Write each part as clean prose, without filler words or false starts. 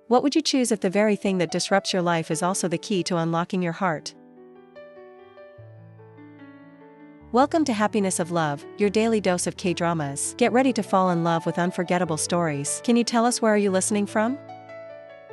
What would you choose if the very thing that disrupts your life is also the key to unlocking your heart? Welcome to Happiness of Love, your daily dose of K-dramas. Get ready to fall in love with unforgettable stories. Can you tell us where are you listening from?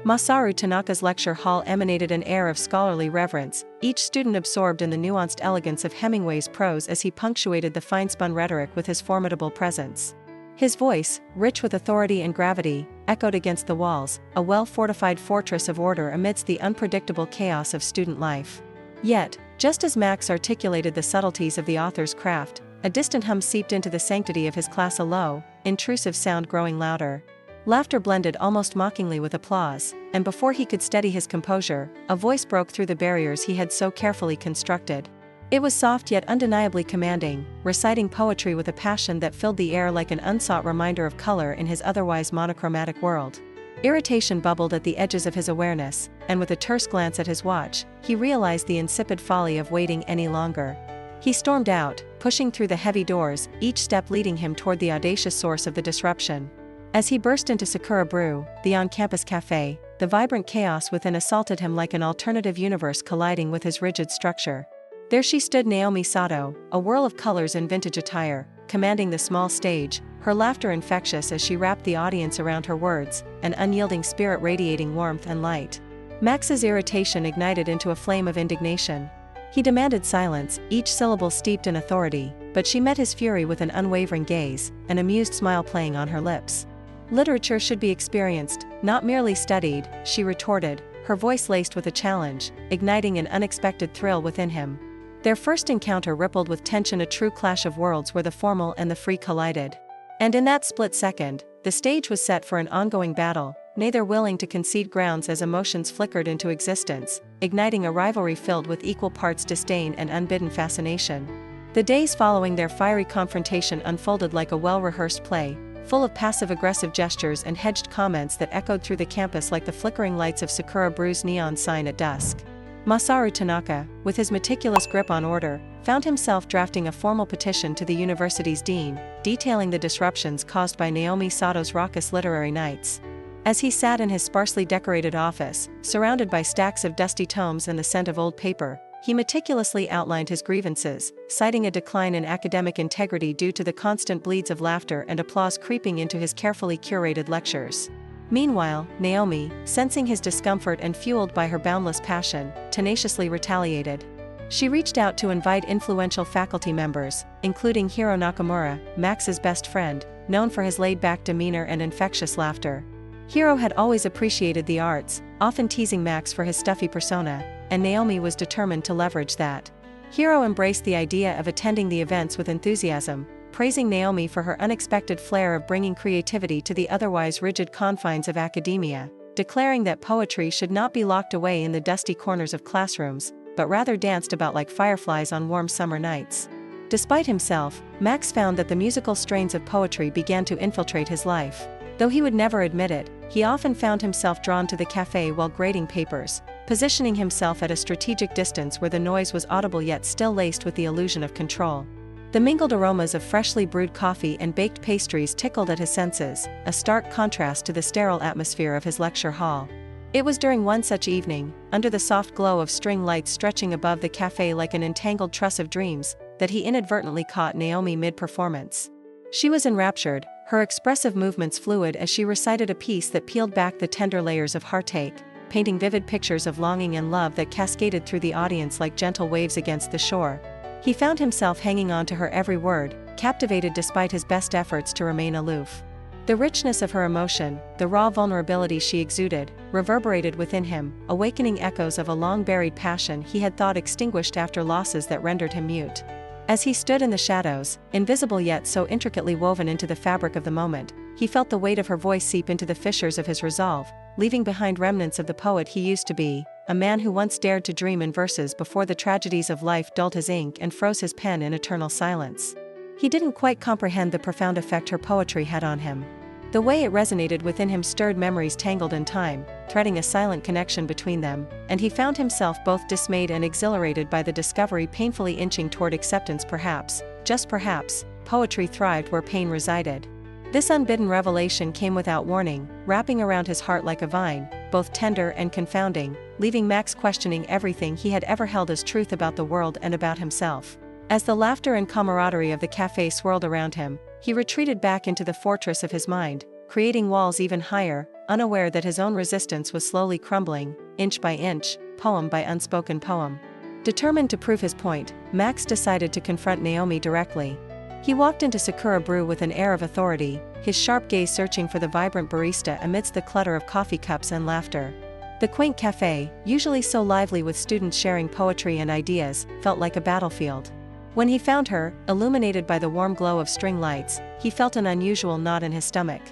Masaru Tanaka's lecture hall emanated an air of scholarly reverence, each student absorbed in the nuanced elegance of Hemingway's prose as he punctuated the fine-spun rhetoric with his formidable presence. His voice, rich with authority and gravity, echoed against the walls, a well-fortified fortress of order amidst the unpredictable chaos of student life. Yet, just as Max articulated the subtleties of the author's craft, a distant hum seeped into the sanctity of his class, a low, intrusive sound growing louder. Laughter blended almost mockingly with applause, and before he could steady his composure, a voice broke through the barriers he had so carefully constructed. It was soft yet undeniably commanding, reciting poetry with a passion that filled the air like an unsought reminder of color in his otherwise monochromatic world. Irritation bubbled at the edges of his awareness, and with a terse glance at his watch, he realized the insipid folly of waiting any longer. He stormed out, pushing through the heavy doors, each step leading him toward the audacious source of the disruption. As he burst into Sakura Brew, the on-campus cafe, the vibrant chaos within assaulted him like an alternative universe colliding with his rigid structure. There she stood, Naomi Sato, a whirl of colors in vintage attire, commanding the small stage, her laughter infectious as she wrapped the audience around her words, an unyielding spirit radiating warmth and light. Max's irritation ignited into a flame of indignation. He demanded silence, each syllable steeped in authority, but she met his fury with an unwavering gaze, an amused smile playing on her lips. Literature should be experienced, not merely studied, she retorted, her voice laced with a challenge, igniting an unexpected thrill within him. Their first encounter rippled with tension, a true clash of worlds where the formal and the free collided. And in that split second, the stage was set for an ongoing battle, neither willing to concede grounds as emotions flickered into existence, igniting a rivalry filled with equal parts disdain and unbidden fascination. The days following their fiery confrontation unfolded like a well-rehearsed play, full of passive-aggressive gestures and hedged comments that echoed through the campus like the flickering lights of Sakura Brew's neon sign at dusk. Masaru Tanaka, with his meticulous grip on order, found himself drafting a formal petition to the university's dean, detailing the disruptions caused by Naomi Sato's raucous literary nights. As he sat in his sparsely decorated office, surrounded by stacks of dusty tomes and the scent of old paper, he meticulously outlined his grievances, citing a decline in academic integrity due to the constant bleeds of laughter and applause creeping into his carefully curated lectures. Meanwhile, Naomi, sensing his discomfort and fueled by her boundless passion, tenaciously retaliated. She reached out to invite influential faculty members, including Hiro Nakamura, Max's best friend, known for his laid-back demeanor and infectious laughter. Hiro had always appreciated the arts, often teasing Max for his stuffy persona, and Naomi was determined to leverage that. Hiro embraced the idea of attending the events with enthusiasm, praising Naomi for her unexpected flair of bringing creativity to the otherwise rigid confines of academia, declaring that poetry should not be locked away in the dusty corners of classrooms, but rather danced about like fireflies on warm summer nights. Despite himself, Max found that the musical strains of poetry began to infiltrate his life. Though he would never admit it, he often found himself drawn to the cafe while grading papers, positioning himself at a strategic distance where the noise was audible yet still laced with the illusion of control. The mingled aromas of freshly brewed coffee and baked pastries tickled at his senses, a stark contrast to the sterile atmosphere of his lecture hall. It was during one such evening, under the soft glow of string lights stretching above the cafe like an entangled truss of dreams, that he inadvertently caught Naomi mid-performance. She was enraptured, her expressive movements fluid as she recited a piece that peeled back the tender layers of heartache, painting vivid pictures of longing and love that cascaded through the audience like gentle waves against the shore. He found himself hanging on to her every word, captivated despite his best efforts to remain aloof. The richness of her emotion, the raw vulnerability she exuded, reverberated within him, awakening echoes of a long-buried passion he had thought extinguished after losses that rendered him mute. As he stood in the shadows, invisible yet so intricately woven into the fabric of the moment, he felt the weight of her voice seep into the fissures of his resolve, leaving behind remnants of the poet he used to be, a man who once dared to dream in verses before the tragedies of life dulled his ink and froze his pen in eternal silence. He didn't quite comprehend the profound effect her poetry had on him. The way it resonated within him stirred memories tangled in time, threading a silent connection between them, and he found himself both dismayed and exhilarated by the discovery, painfully inching toward acceptance. Perhaps, just perhaps, poetry thrived where pain resided. This unbidden revelation came without warning, wrapping around his heart like a vine, both tender and confounding, leaving Max questioning everything he had ever held as truth about the world and about himself. As the laughter and camaraderie of the cafe swirled around him, he retreated back into the fortress of his mind, creating walls even higher, unaware that his own resistance was slowly crumbling, inch by inch, poem by unspoken poem. Determined to prove his point, Max decided to confront Naomi directly. He walked into Sakura Brew with an air of authority, his sharp gaze searching for the vibrant barista amidst the clutter of coffee cups and laughter. The quaint cafe, usually so lively with students sharing poetry and ideas, felt like a battlefield. When he found her, illuminated by the warm glow of string lights, he felt an unusual knot in his stomach.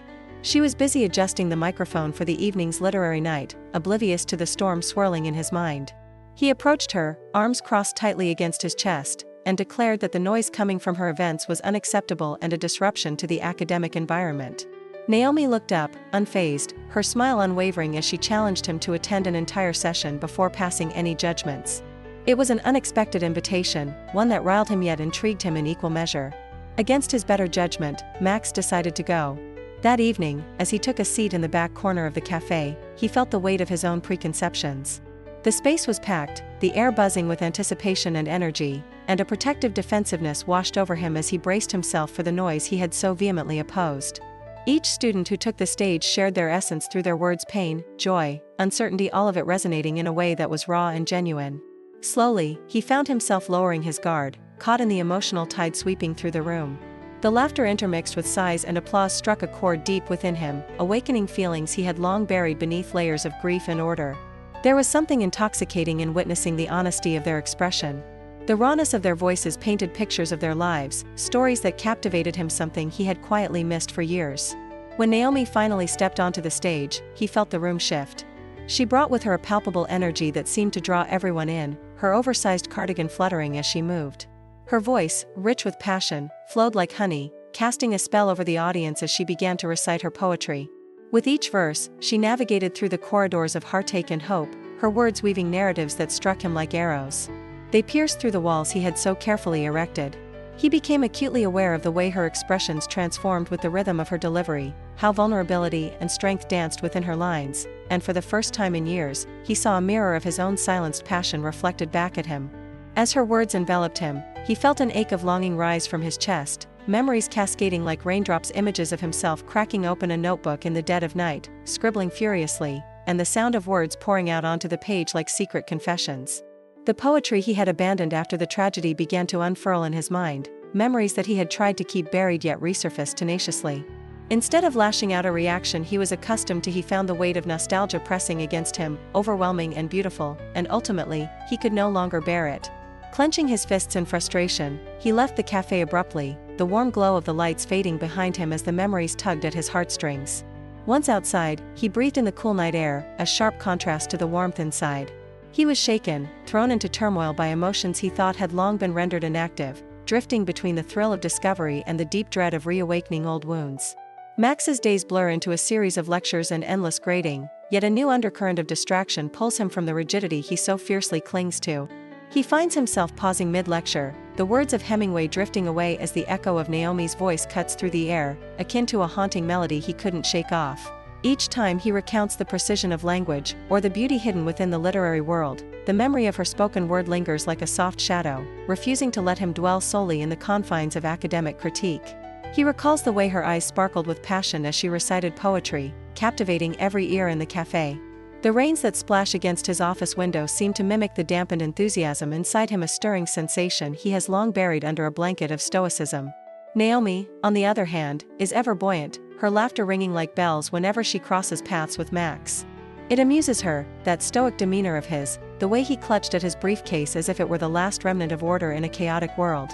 She was busy adjusting the microphone for the evening's literary night, oblivious to the storm swirling in his mind. He approached her, arms crossed tightly against his chest, and declared that the noise coming from her events was unacceptable and a disruption to the academic environment. Naomi looked up, unfazed, her smile unwavering as she challenged him to attend an entire session before passing any judgments. It was an unexpected invitation, one that riled him yet intrigued him in equal measure. Against his better judgment, Max decided to go. That evening, as he took a seat in the back corner of the cafe, he felt the weight of his own preconceptions. The space was packed, the air buzzing with anticipation and energy, and a protective defensiveness washed over him as he braced himself for the noise he had so vehemently opposed. Each student who took the stage shared their essence through their words: pain, joy, uncertainty, all of it resonating in a way that was raw and genuine. Slowly, he found himself lowering his guard, caught in the emotional tide sweeping through the room. The laughter intermixed with sighs and applause struck a chord deep within him, awakening feelings he had long buried beneath layers of grief and order. There was something intoxicating in witnessing the honesty of their expression. The rawness of their voices painted pictures of their lives, stories that captivated him, something he had quietly missed for years. When Naomi finally stepped onto the stage, he felt the room shift. She brought with her a palpable energy that seemed to draw everyone in, her oversized cardigan fluttering as she moved. Her voice, rich with passion, flowed like honey, casting a spell over the audience as she began to recite her poetry. With each verse, she navigated through the corridors of heartache and hope, her words weaving narratives that struck him like arrows. They pierced through the walls he had so carefully erected. He became acutely aware of the way her expressions transformed with the rhythm of her delivery, how vulnerability and strength danced within her lines, and for the first time in years, he saw a mirror of his own silenced passion reflected back at him. As her words enveloped him, he felt an ache of longing rise from his chest, memories cascading like raindrops, images of himself cracking open a notebook in the dead of night, scribbling furiously, and the sound of words pouring out onto the page like secret confessions. The poetry he had abandoned after the tragedy began to unfurl in his mind, memories that he had tried to keep buried yet resurfaced tenaciously. Instead of lashing out a reaction he was accustomed to, he found the weight of nostalgia pressing against him, overwhelming and beautiful, and ultimately, he could no longer bear it. Clenching his fists in frustration, he left the cafe abruptly, the warm glow of the lights fading behind him as the memories tugged at his heartstrings. Once outside, he breathed in the cool night air, a sharp contrast to the warmth inside. He was shaken, thrown into turmoil by emotions he thought had long been rendered inactive, drifting between the thrill of discovery and the deep dread of reawakening old wounds. Max's days blur into a series of lectures and endless grading, yet a new undercurrent of distraction pulls him from the rigidity he so fiercely clings to. He finds himself pausing mid-lecture, the words of Hemingway drifting away as the echo of Naomi's voice cuts through the air, akin to a haunting melody he couldn't shake off. Each time he recounts the precision of language, or the beauty hidden within the literary world, the memory of her spoken word lingers like a soft shadow, refusing to let him dwell solely in the confines of academic critique. He recalls the way her eyes sparkled with passion as she recited poetry, captivating every ear in the cafe. The rains that splash against his office window seem to mimic the dampened enthusiasm inside him, a stirring sensation he has long buried under a blanket of stoicism. Naomi, on the other hand, is ever buoyant, her laughter ringing like bells whenever she crosses paths with Max. It amuses her, that stoic demeanor of his, the way he clutched at his briefcase as if it were the last remnant of order in a chaotic world.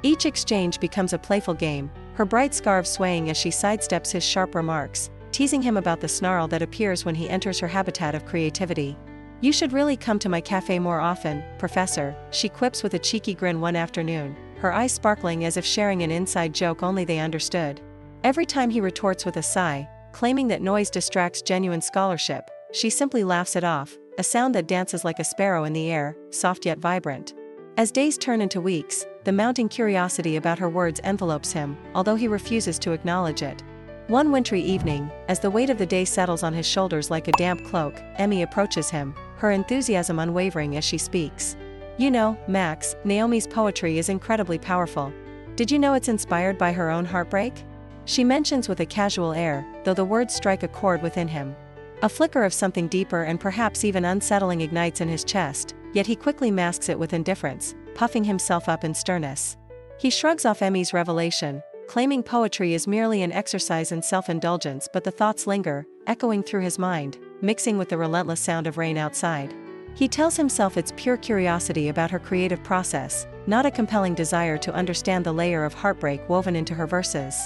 Each exchange becomes a playful game, her bright scarf swaying as she sidesteps his sharp remarks, teasing him about the snarl that appears when he enters her habitat of creativity. "You should really come to my cafe more often, Professor," she quips with a cheeky grin one afternoon, her eyes sparkling as if sharing an inside joke only they understood. Every time he retorts with a sigh, claiming that noise distracts genuine scholarship, she simply laughs it off, a sound that dances like a sparrow in the air, soft yet vibrant. As days turn into weeks, the mounting curiosity about her words envelopes him, although he refuses to acknowledge it. One wintry evening, as the weight of the day settles on his shoulders like a damp cloak, Emmy approaches him, her enthusiasm unwavering as she speaks. "You know, Max, Naomi's poetry is incredibly powerful. Did you know it's inspired by her own heartbreak?" She mentions with a casual air, though the words strike a chord within him. A flicker of something deeper and perhaps even unsettling ignites in his chest, yet he quickly masks it with indifference, puffing himself up in sternness. He shrugs off Emmy's revelation, claiming poetry is merely an exercise in self-indulgence, but the thoughts linger, echoing through his mind, mixing with the relentless sound of rain outside. He tells himself it's pure curiosity about her creative process, not a compelling desire to understand the layer of heartbreak woven into her verses.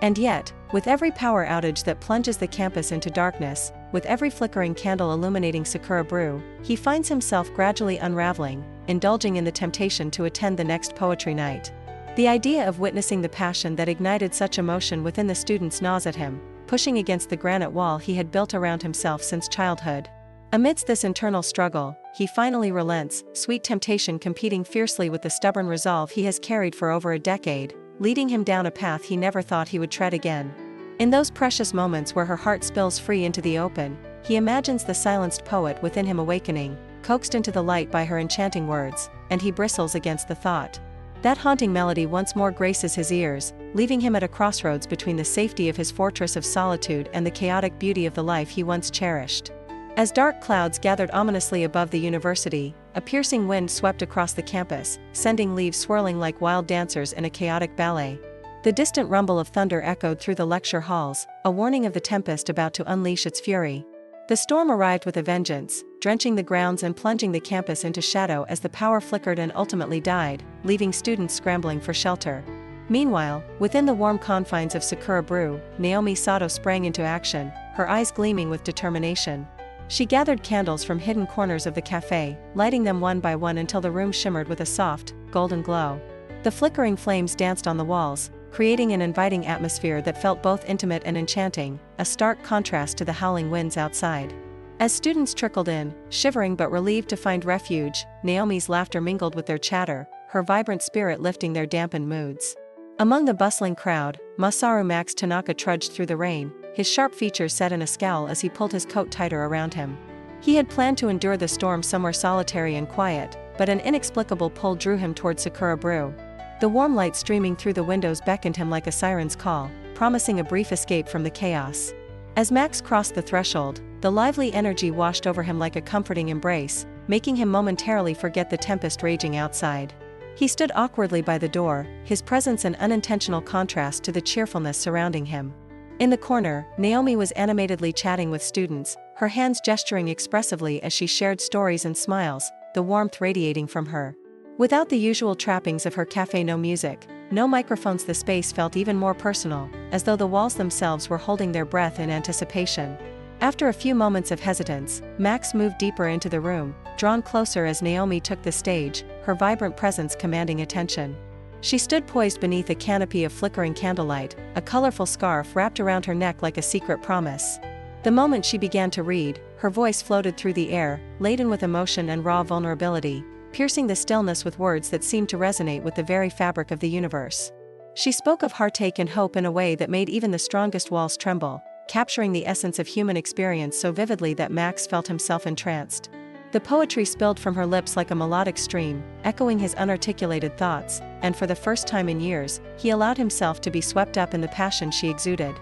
And yet, with every power outage that plunges the campus into darkness, with every flickering candle illuminating Sakura Brew, he finds himself gradually unraveling, indulging in the temptation to attend the next poetry night. The idea of witnessing the passion that ignited such emotion within the students gnaws at him, pushing against the granite wall he had built around himself since childhood. Amidst this internal struggle, he finally relents, sweet temptation competing fiercely with the stubborn resolve he has carried for over a decade, leading him down a path he never thought he would tread again. In those precious moments where her heart spills free into the open, he imagines the silenced poet within him awakening, coaxed into the light by her enchanting words, and he bristles against the thought. That haunting melody once more graces his ears, leaving him at a crossroads between the safety of his fortress of solitude and the chaotic beauty of the life he once cherished. As dark clouds gathered ominously above the university, a piercing wind swept across the campus, sending leaves swirling like wild dancers in a chaotic ballet. The distant rumble of thunder echoed through the lecture halls, a warning of the tempest about to unleash its fury. The storm arrived with a vengeance, drenching the grounds and plunging the campus into shadow as the power flickered and ultimately died, leaving students scrambling for shelter. Meanwhile, within the warm confines of Sakura Brew, Naomi Sato sprang into action, her eyes gleaming with determination. She gathered candles from hidden corners of the cafe, lighting them one by one until the room shimmered with a soft, golden glow. The flickering flames danced on the walls, creating an inviting atmosphere that felt both intimate and enchanting, a stark contrast to the howling winds outside. As students trickled in, shivering but relieved to find refuge, Naomi's laughter mingled with their chatter, her vibrant spirit lifting their dampened moods. Among the bustling crowd, Masaru Max Tanaka trudged through the rain, his sharp features set in a scowl as he pulled his coat tighter around him. He had planned to endure the storm somewhere solitary and quiet, but an inexplicable pull drew him toward Sakura Brew. The warm light streaming through the windows beckoned him like a siren's call, promising a brief escape from the chaos. As Max crossed the threshold, the lively energy washed over him like a comforting embrace, making him momentarily forget the tempest raging outside. He stood awkwardly by the door, his presence an unintentional contrast to the cheerfulness surrounding him. In the corner, Naomi was animatedly chatting with students, her hands gesturing expressively as she shared stories and smiles, the warmth radiating from her. Without the usual trappings of her cafe, no music, no microphones, the space felt even more personal, as though the walls themselves were holding their breath in anticipation. After a few moments of hesitance, Max moved deeper into the room, drawn closer as Naomi took the stage, her vibrant presence commanding attention. She stood poised beneath a canopy of flickering candlelight, a colorful scarf wrapped around her neck like a secret promise. The moment she began to read, her voice floated through the air, laden with emotion and raw vulnerability, piercing the stillness with words that seemed to resonate with the very fabric of the universe. She spoke of heartache and hope in a way that made even the strongest walls tremble, capturing the essence of human experience so vividly that Max felt himself entranced. The poetry spilled from her lips like a melodic stream, echoing his unarticulated thoughts, and for the first time in years, he allowed himself to be swept up in the passion she exuded.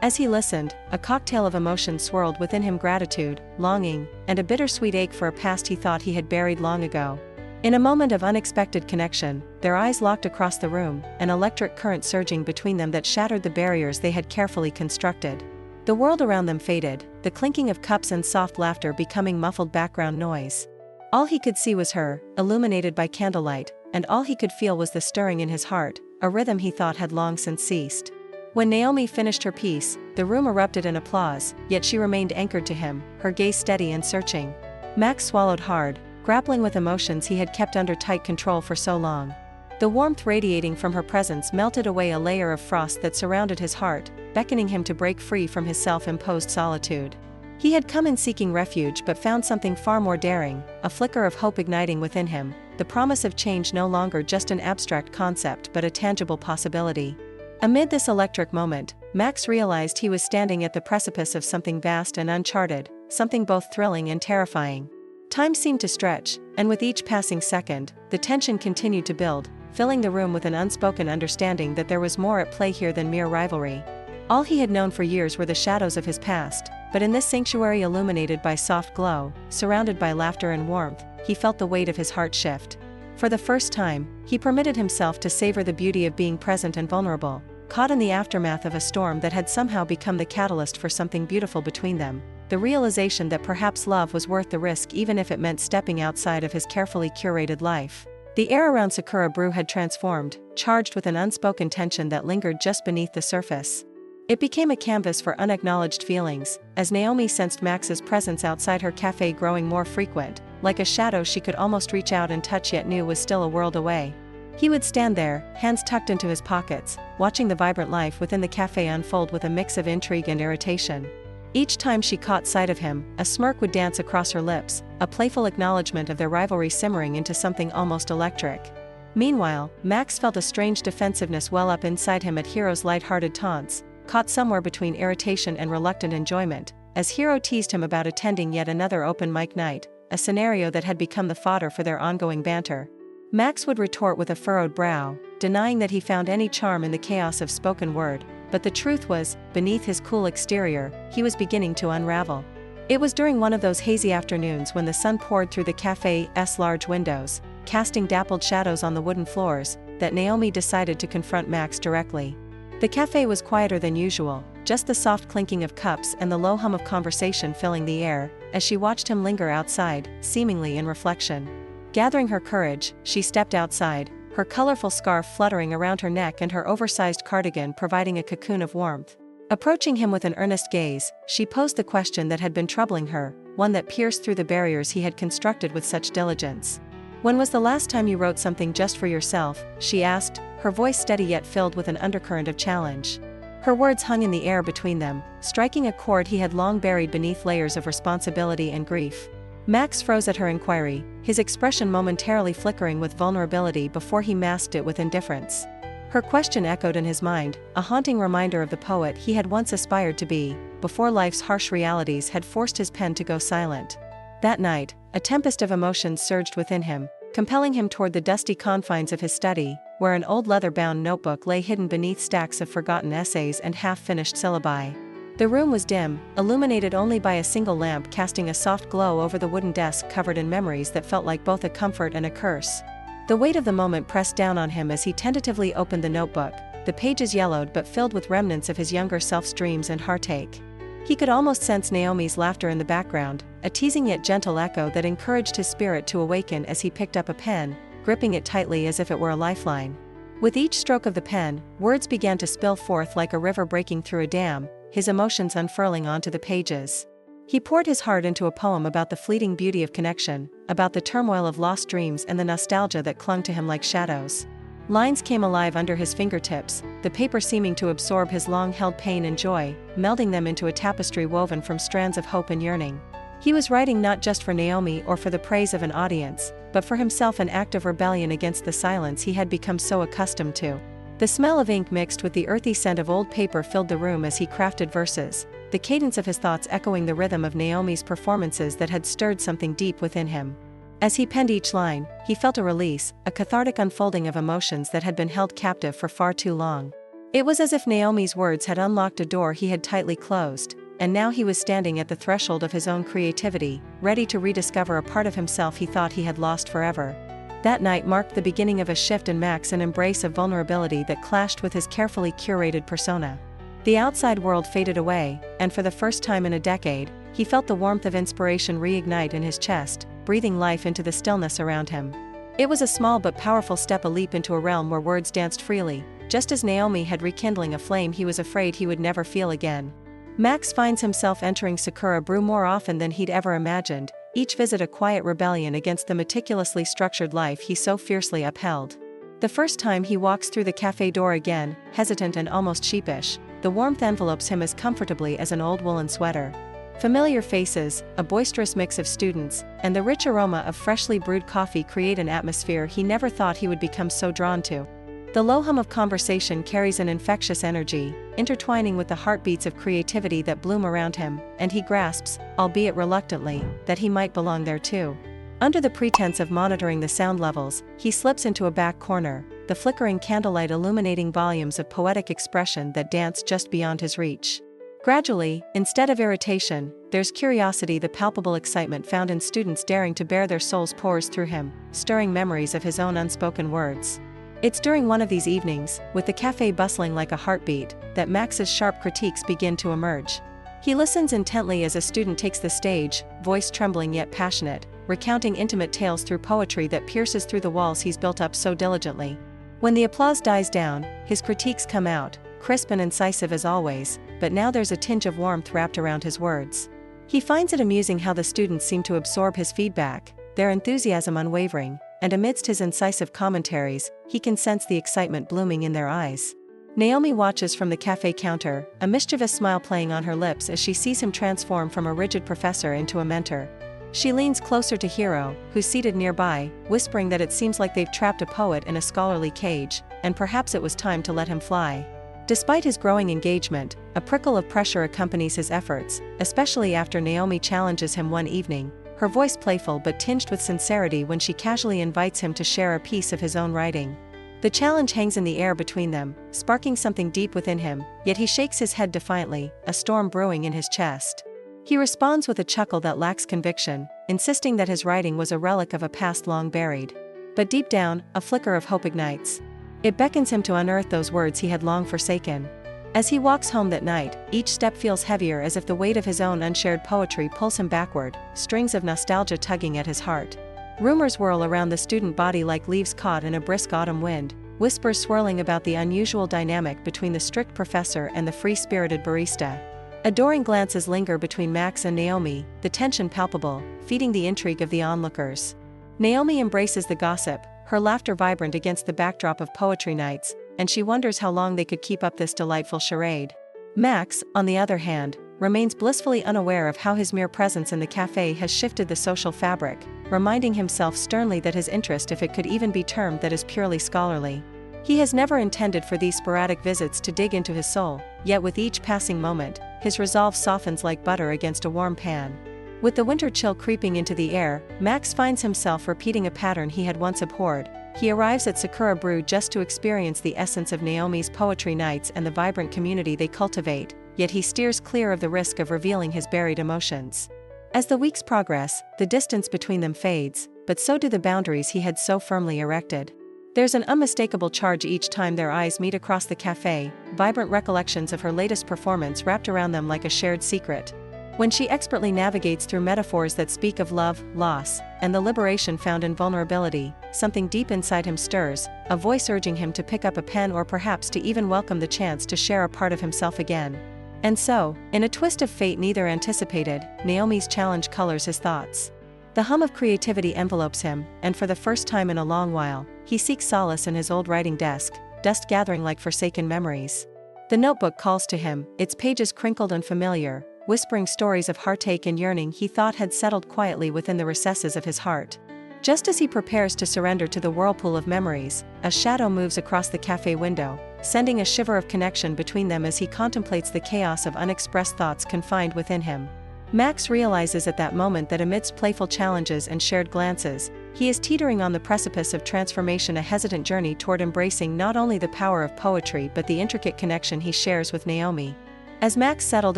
As he listened, a cocktail of emotions swirled within him: gratitude, longing, and a bittersweet ache for a past he thought he had buried long ago. In a moment of unexpected connection, their eyes locked across the room, an electric current surging between them that shattered the barriers they had carefully constructed. The world around them faded, the clinking of cups and soft laughter becoming muffled background noise. All he could see was her, illuminated by candlelight, and all he could feel was the stirring in his heart, a rhythm he thought had long since ceased. When Naomi finished her piece, the room erupted in applause, yet she remained anchored to him, her gaze steady and searching. Max swallowed hard, grappling with emotions he had kept under tight control for so long. The warmth radiating from her presence melted away a layer of frost that surrounded his heart, beckoning him to break free from his self-imposed solitude. He had come in seeking refuge but found something far more daring, a flicker of hope igniting within him, the promise of change no longer just an abstract concept but a tangible possibility. Amid this electric moment, Max realized he was standing at the precipice of something vast and uncharted, something both thrilling and terrifying. Time seemed to stretch, and with each passing second, the tension continued to build, filling the room with an unspoken understanding that there was more at play here than mere rivalry. All he had known for years were the shadows of his past, but in this sanctuary illuminated by soft glow, surrounded by laughter and warmth, he felt the weight of his heart shift. For the first time, he permitted himself to savor the beauty of being present and vulnerable, caught in the aftermath of a storm that had somehow become the catalyst for something beautiful between them. The realization that perhaps love was worth the risk even if it meant stepping outside of his carefully curated life. The air around Sakura Brew had transformed, charged with an unspoken tension that lingered just beneath the surface. It became a canvas for unacknowledged feelings, as Naomi sensed Max's presence outside her cafe growing more frequent, like a shadow she could almost reach out and touch yet knew was still a world away. He would stand there, hands tucked into his pockets, watching the vibrant life within the cafe unfold with a mix of intrigue and irritation. Each time she caught sight of him, a smirk would dance across her lips, a playful acknowledgement of their rivalry simmering into something almost electric. Meanwhile, Max felt a strange defensiveness well up inside him at Hiro's light-hearted taunts, caught somewhere between irritation and reluctant enjoyment, as Hiro teased him about attending yet another open mic night, a scenario that had become the fodder for their ongoing banter. Max would retort with a furrowed brow, denying that he found any charm in the chaos of spoken word, but the truth was, beneath his cool exterior, he was beginning to unravel. It was during one of those hazy afternoons when the sun poured through the cafe's large windows, casting dappled shadows on the wooden floors, that Naomi decided to confront Max directly. The cafe was quieter than usual, just the soft clinking of cups and the low hum of conversation filling the air, as she watched him linger outside, seemingly in reflection. Gathering her courage, she stepped outside, her colorful scarf fluttering around her neck and her oversized cardigan providing a cocoon of warmth. Approaching him with an earnest gaze, she posed the question that had been troubling her, one that pierced through the barriers he had constructed with such diligence. "When was the last time you wrote something just for yourself?" she asked, her voice steady yet filled with an undercurrent of challenge. Her words hung in the air between them, striking a chord he had long buried beneath layers of responsibility and grief. Max froze at her inquiry, his expression momentarily flickering with vulnerability before he masked it with indifference. Her question echoed in his mind, a haunting reminder of the poet he had once aspired to be, before life's harsh realities had forced his pen to go silent. That night, a tempest of emotions surged within him, compelling him toward the dusty confines of his study, where an old leather-bound notebook lay hidden beneath stacks of forgotten essays and half-finished syllabi. The room was dim, illuminated only by a single lamp casting a soft glow over the wooden desk covered in memories that felt like both a comfort and a curse. The weight of the moment pressed down on him as he tentatively opened the notebook, the pages yellowed but filled with remnants of his younger self's dreams and heartache. He could almost sense Naomi's laughter in the background, a teasing yet gentle echo that encouraged his spirit to awaken as he picked up a pen, gripping it tightly as if it were a lifeline. With each stroke of the pen, words began to spill forth like a river breaking through a dam, his emotions unfurling onto the pages. He poured his heart into a poem about the fleeting beauty of connection, about the turmoil of lost dreams and the nostalgia that clung to him like shadows. Lines came alive under his fingertips, the paper seeming to absorb his long-held pain and joy, melding them into a tapestry woven from strands of hope and yearning. He was writing not just for Naomi or for the praise of an audience, but for himself, an act of rebellion against the silence he had become so accustomed to. The smell of ink mixed with the earthy scent of old paper filled the room as he crafted verses, the cadence of his thoughts echoing the rhythm of Naomi's performances that had stirred something deep within him. As he penned each line, he felt a release, a cathartic unfolding of emotions that had been held captive for far too long. It was as if Naomi's words had unlocked a door he had tightly closed, and now he was standing at the threshold of his own creativity, ready to rediscover a part of himself he thought he had lost forever. That night marked the beginning of a shift in Max, an embrace of vulnerability that clashed with his carefully curated persona. The outside world faded away, and for the first time in a decade, he felt the warmth of inspiration reignite in his chest, breathing life into the stillness around him. It was a small but powerful step, a leap into a realm where words danced freely, just as Naomi had rekindling a flame he was afraid he would never feel again. Max finds himself entering Sakura Brew more often than he'd ever imagined, each visit a quiet rebellion against the meticulously structured life he so fiercely upheld. The first time he walks through the cafe door again, hesitant and almost sheepish, the warmth envelopes him as comfortably as an old woolen sweater. Familiar faces, a boisterous mix of students, and the rich aroma of freshly brewed coffee create an atmosphere he never thought he would become so drawn to. The low hum of conversation carries an infectious energy, intertwining with the heartbeats of creativity that bloom around him, and he grasps, albeit reluctantly, that he might belong there too. Under the pretense of monitoring the sound levels, he slips into a back corner, the flickering candlelight illuminating volumes of poetic expression that dance just beyond his reach. Gradually, instead of irritation, there's curiosity, the palpable excitement found in students daring to bare their souls pours through him, stirring memories of his own unspoken words. It's during one of these evenings, with the cafe bustling like a heartbeat, that Max's sharp critiques begin to emerge. He listens intently as a student takes the stage, voice trembling yet passionate, recounting intimate tales through poetry that pierces through the walls he's built up so diligently. When the applause dies down, his critiques come out, crisp and incisive as always, but now there's a tinge of warmth wrapped around his words. He finds it amusing how the students seem to absorb his feedback, their enthusiasm unwavering, and amidst his incisive commentaries, he can sense the excitement blooming in their eyes. Naomi watches from the cafe counter, a mischievous smile playing on her lips as she sees him transform from a rigid professor into a mentor. She leans closer to Hiro, who's seated nearby, whispering that it seems like they've trapped a poet in a scholarly cage, and perhaps it was time to let him fly. Despite his growing engagement, a prickle of pressure accompanies his efforts, especially after Naomi challenges him one evening, her voice playful but tinged with sincerity when she casually invites him to share a piece of his own writing. The challenge hangs in the air between them, sparking something deep within him, yet he shakes his head defiantly, a storm brewing in his chest. He responds with a chuckle that lacks conviction, insisting that his writing was a relic of a past long buried. But deep down, a flicker of hope ignites. It beckons him to unearth those words he had long forsaken. As he walks home that night, each step feels heavier as if the weight of his own unshared poetry pulls him backward, strings of nostalgia tugging at his heart. Rumors whirl around the student body like leaves caught in a brisk autumn wind, whispers swirling about the unusual dynamic between the strict professor and the free-spirited barista. Adoring glances linger between Max and Naomi, the tension palpable, feeding the intrigue of the onlookers. Naomi embraces the gossip, her laughter vibrant against the backdrop of poetry nights, and she wonders how long they could keep up this delightful charade. Max, on the other hand, remains blissfully unaware of how his mere presence in the cafe has shifted the social fabric, reminding himself sternly that his interest, if it could even be termed that, is purely scholarly. He has never intended for these sporadic visits to dig into his soul, yet with each passing moment, his resolve softens like butter against a warm pan. With the winter chill creeping into the air, Max finds himself repeating a pattern he had once abhorred. He arrives at Sakura Brew just to experience the essence of Naomi's poetry nights and the vibrant community they cultivate, yet he steers clear of the risk of revealing his buried emotions. As the weeks progress, the distance between them fades, but so do the boundaries he had so firmly erected. There's an unmistakable charge each time their eyes meet across the cafe, vibrant recollections of her latest performance wrapped around them like a shared secret. When she expertly navigates through metaphors that speak of love, loss, and the liberation found in vulnerability, something deep inside him stirs, a voice urging him to pick up a pen or perhaps to even welcome the chance to share a part of himself again. And so, in a twist of fate neither anticipated, Naomi's challenge colors his thoughts. The hum of creativity envelopes him, and for the first time in a long while, he seeks solace in his old writing desk, dust gathering like forsaken memories. The notebook calls to him, its pages crinkled and familiar, whispering stories of heartache and yearning he thought had settled quietly within the recesses of his heart. Just as he prepares to surrender to the whirlpool of memories, a shadow moves across the cafe window, sending a shiver of connection between them as he contemplates the chaos of unexpressed thoughts confined within him. Max realizes at that moment that amidst playful challenges and shared glances, he is teetering on the precipice of transformation, a hesitant journey toward embracing not only the power of poetry but the intricate connection he shares with Naomi. As Max settled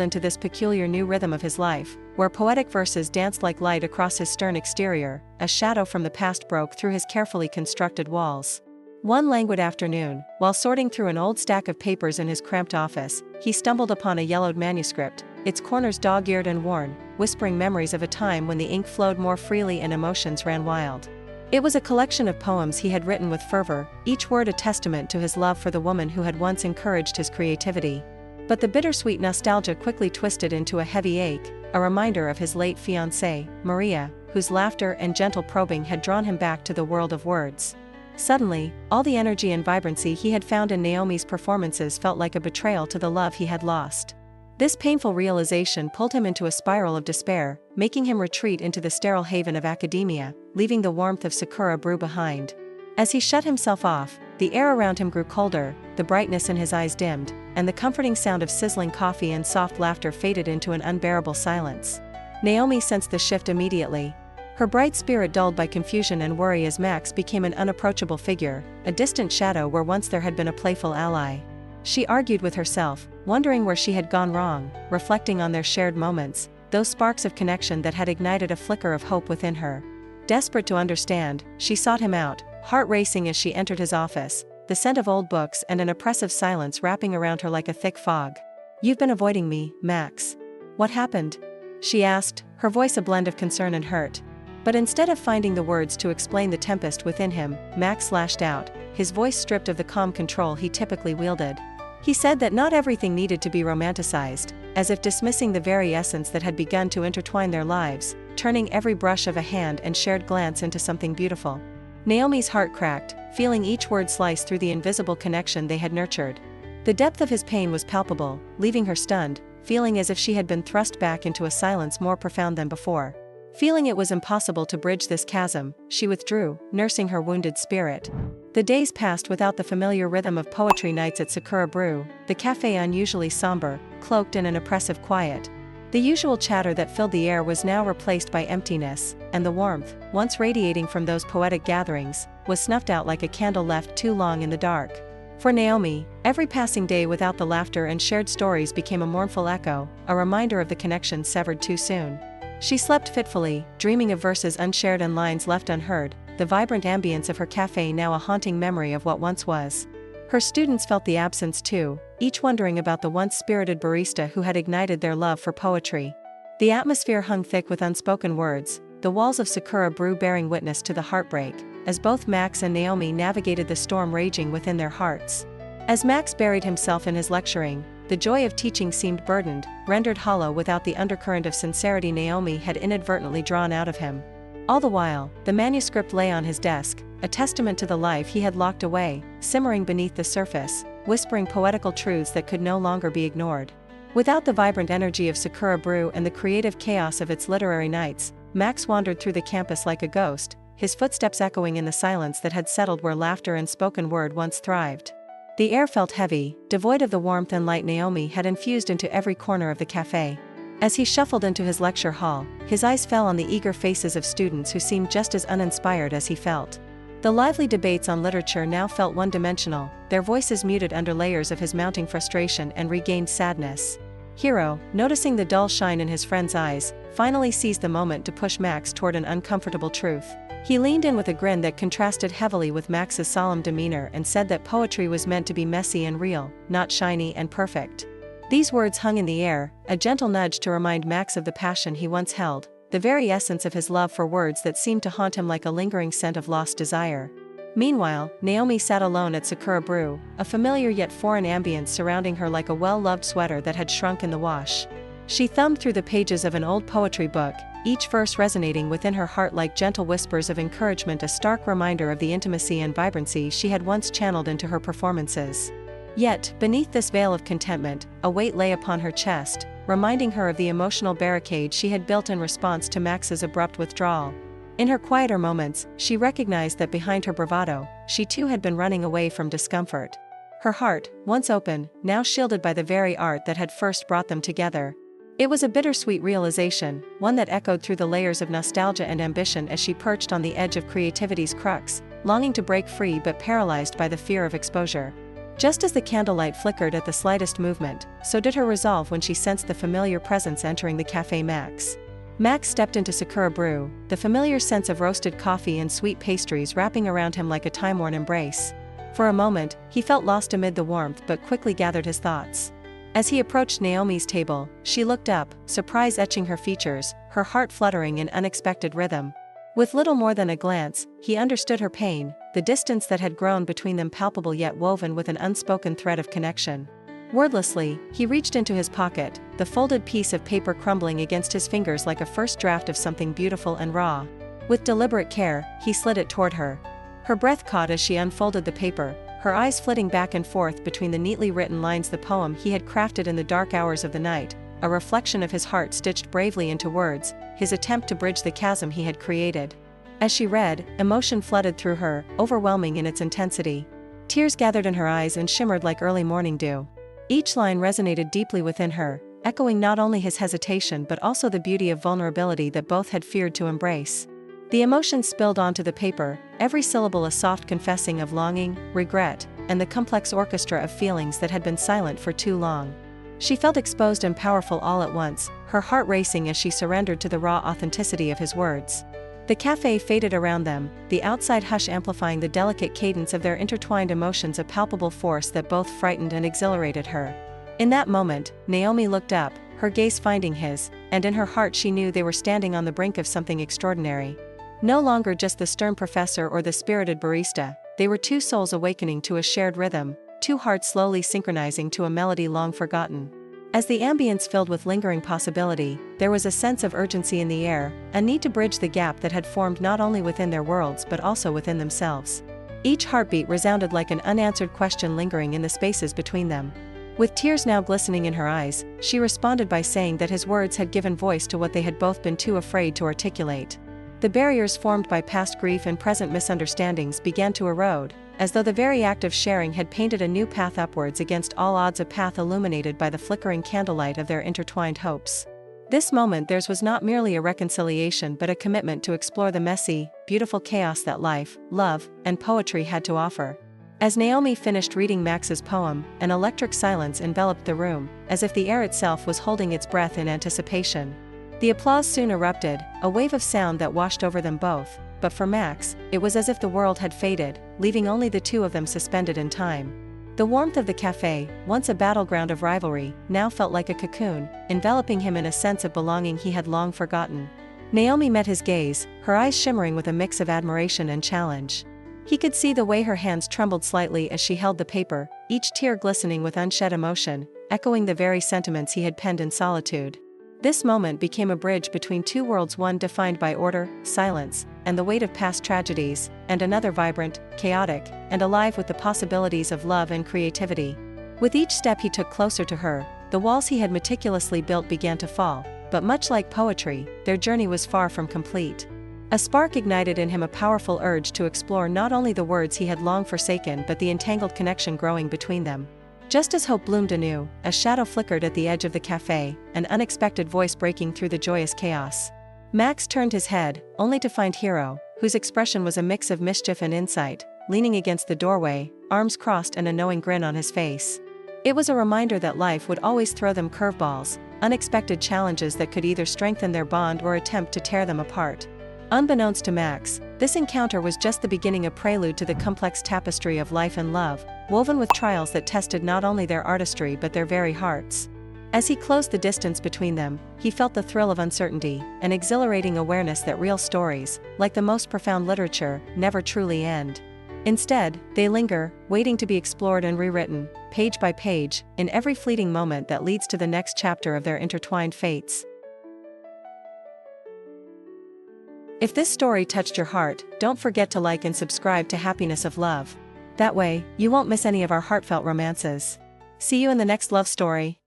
into this peculiar new rhythm of his life, where poetic verses danced like light across his stern exterior, a shadow from the past broke through his carefully constructed walls. One languid afternoon, while sorting through an old stack of papers in his cramped office, he stumbled upon a yellowed manuscript, its corners dog-eared and worn, whispering memories of a time when the ink flowed more freely and emotions ran wild. It was a collection of poems he had written with fervor, each word a testament to his love for the woman who had once encouraged his creativity. But the bittersweet nostalgia quickly twisted into a heavy ache, a reminder of his late fiancée, Maria, whose laughter and gentle probing had drawn him back to the world of words. Suddenly, all the energy and vibrancy he had found in Naomi's performances felt like a betrayal to the love he had lost. This painful realization pulled him into a spiral of despair, making him retreat into the sterile haven of academia, leaving the warmth of Sakura Brew behind. As he shut himself off, the air around him grew colder, the brightness in his eyes dimmed, and the comforting sound of sizzling coffee and soft laughter faded into an unbearable silence. Naomi sensed the shift immediately. Her bright spirit dulled by confusion and worry as Max became an unapproachable figure, a distant shadow where once there had been a playful ally. She argued with herself, wondering where she had gone wrong, reflecting on their shared moments, those sparks of connection that had ignited a flicker of hope within her. Desperate to understand, she sought him out, heart racing as she entered his office, the scent of old books and an oppressive silence wrapping around her like a thick fog. "You've been avoiding me, Max. What happened?" she asked, her voice a blend of concern and hurt. But instead of finding the words to explain the tempest within him, Max lashed out, his voice stripped of the calm control he typically wielded. He said that not everything needed to be romanticized, as if dismissing the very essence that had begun to intertwine their lives, turning every brush of a hand and shared glance into something beautiful. Naomi's heart cracked, feeling each word slice through the invisible connection they had nurtured. The depth of his pain was palpable, leaving her stunned, feeling as if she had been thrust back into a silence more profound than before. Feeling it was impossible to bridge this chasm, she withdrew, nursing her wounded spirit. The days passed without the familiar rhythm of poetry nights at Sakura Brew, the cafe unusually somber, cloaked in an oppressive quiet. The usual chatter that filled the air was now replaced by emptiness, and the warmth, once radiating from those poetic gatherings, was snuffed out like a candle left too long in the dark. For Naomi, every passing day without the laughter and shared stories became a mournful echo, a reminder of the connection severed too soon. She slept fitfully, dreaming of verses unshared and lines left unheard, the vibrant ambience of her cafe now a haunting memory of what once was. Her students felt the absence too, each wondering about the once spirited barista who had ignited their love for poetry. The atmosphere hung thick with unspoken words, the walls of Sakura Brew bearing witness to the heartbreak, as both Max and Naomi navigated the storm raging within their hearts. As Max buried himself in his lecturing, the joy of teaching seemed burdened, rendered hollow without the undercurrent of sincerity Naomi had inadvertently drawn out of him. All the while, the manuscript lay on his desk, a testament to the life he had locked away, simmering beneath the surface, whispering poetical truths that could no longer be ignored. Without the vibrant energy of Sakura Brew and the creative chaos of its literary nights, Max wandered through the campus like a ghost, his footsteps echoing in the silence that had settled where laughter and spoken word once thrived. The air felt heavy, devoid of the warmth and light Naomi had infused into every corner of the cafe. As he shuffled into his lecture hall, his eyes fell on the eager faces of students who seemed just as uninspired as he felt. The lively debates on literature now felt one-dimensional, their voices muted under layers of his mounting frustration and regained sadness. Hiro, noticing the dull shine in his friend's eyes, finally seized the moment to push Max toward an uncomfortable truth. He leaned in with a grin that contrasted heavily with Max's solemn demeanor and said that poetry was meant to be messy and real, not shiny and perfect. These words hung in the air, a gentle nudge to remind Max of the passion he once held, the very essence of his love for words that seemed to haunt him like a lingering scent of lost desire. Meanwhile, Naomi sat alone at Sakura Brew, a familiar yet foreign ambience surrounding her like a well-loved sweater that had shrunk in the wash. She thumbed through the pages of an old poetry book, each verse resonating within her heart like gentle whispers of encouragement, a stark reminder of the intimacy and vibrancy she had once channeled into her performances. Yet, beneath this veil of contentment, a weight lay upon her chest, reminding her of the emotional barricade she had built in response to Max's abrupt withdrawal. In her quieter moments, she recognized that behind her bravado, she too had been running away from discomfort. Her heart, once open, now shielded by the very art that had first brought them together. It was a bittersweet realization, one that echoed through the layers of nostalgia and ambition as she perched on the edge of creativity's crux, longing to break free but paralyzed by the fear of exposure. Just as the candlelight flickered at the slightest movement, so did her resolve when she sensed the familiar presence entering the cafe. Max stepped into Sakura Brew, the familiar sense of roasted coffee and sweet pastries wrapping around him like a time-worn embrace. For a moment, he felt lost amid the warmth but quickly gathered his thoughts. As he approached Naomi's table, she looked up, surprise etching her features, her heart fluttering in unexpected rhythm. With little more than a glance, he understood her pain, the distance that had grown between them palpable yet woven with an unspoken thread of connection. Wordlessly, he reached into his pocket, the folded piece of paper crumbling against his fingers like a first draft of something beautiful and raw. With deliberate care, he slid it toward her. Her breath caught as she unfolded the paper, her eyes flitting back and forth between the neatly written lines, the poem he had crafted in the dark hours of the night, a reflection of his heart stitched bravely into words, his attempt to bridge the chasm he had created. As she read, emotion flooded through her, overwhelming in its intensity. Tears gathered in her eyes and shimmered like early morning dew. Each line resonated deeply within her, echoing not only his hesitation but also the beauty of vulnerability that both had feared to embrace. The emotions spilled onto the paper, every syllable a soft confessing of longing, regret, and the complex orchestra of feelings that had been silent for too long. She felt exposed and powerful all at once, her heart racing as she surrendered to the raw authenticity of his words. The cafe faded around them, the outside hush amplifying the delicate cadence of their intertwined emotions, a palpable force that both frightened and exhilarated her. In that moment, Naomi looked up, her gaze finding his, and in her heart she knew they were standing on the brink of something extraordinary. No longer just the stern professor or the spirited barista, they were two souls awakening to a shared rhythm, two hearts slowly synchronizing to a melody long forgotten. As the ambience filled with lingering possibility, there was a sense of urgency in the air, a need to bridge the gap that had formed not only within their worlds but also within themselves. Each heartbeat resounded like an unanswered question lingering in the spaces between them. With tears now glistening in her eyes, she responded by saying that his words had given voice to what they had both been too afraid to articulate. The barriers formed by past grief and present misunderstandings began to erode, as though the very act of sharing had painted a new path upwards against all odds, a path illuminated by the flickering candlelight of their intertwined hopes. This moment theirs was not merely a reconciliation but a commitment to explore the messy, beautiful chaos that life, love, and poetry had to offer. As Naomi finished reading Max's poem, an electric silence enveloped the room, as if the air itself was holding its breath in anticipation. The applause soon erupted, a wave of sound that washed over them both, but for Max, it was as if the world had faded, leaving only the two of them suspended in time. The warmth of the cafe, once a battleground of rivalry, now felt like a cocoon, enveloping him in a sense of belonging he had long forgotten. Naomi met his gaze, her eyes shimmering with a mix of admiration and challenge. He could see the way her hands trembled slightly as she held the paper, each tear glistening with unshed emotion, echoing the very sentiments he had penned in solitude. This moment became a bridge between two worlds, one defined by order, silence, and the weight of past tragedies, and another vibrant, chaotic, and alive with the possibilities of love and creativity. With each step he took closer to her, the walls he had meticulously built began to fall, but much like poetry, their journey was far from complete. A spark ignited in him, a powerful urge to explore not only the words he had long forsaken but the entangled connection growing between them. Just as hope bloomed anew, a shadow flickered at the edge of the cafe, an unexpected voice breaking through the joyous chaos. Max turned his head, only to find Hero, whose expression was a mix of mischief and insight, leaning against the doorway, arms crossed and a knowing grin on his face. It was a reminder that life would always throw them curveballs, unexpected challenges that could either strengthen their bond or attempt to tear them apart. Unbeknownst to Max, this encounter was just the beginning, a prelude to the complex tapestry of life and love, woven with trials that tested not only their artistry but their very hearts. As he closed the distance between them, he felt the thrill of uncertainty, an exhilarating awareness that real stories, like the most profound literature, never truly end. Instead, they linger, waiting to be explored and rewritten, page by page, in every fleeting moment that leads to the next chapter of their intertwined fates. If this story touched your heart, don't forget to like and subscribe to Happiness of Love. That way, you won't miss any of our heartfelt romances. See you in the next love story.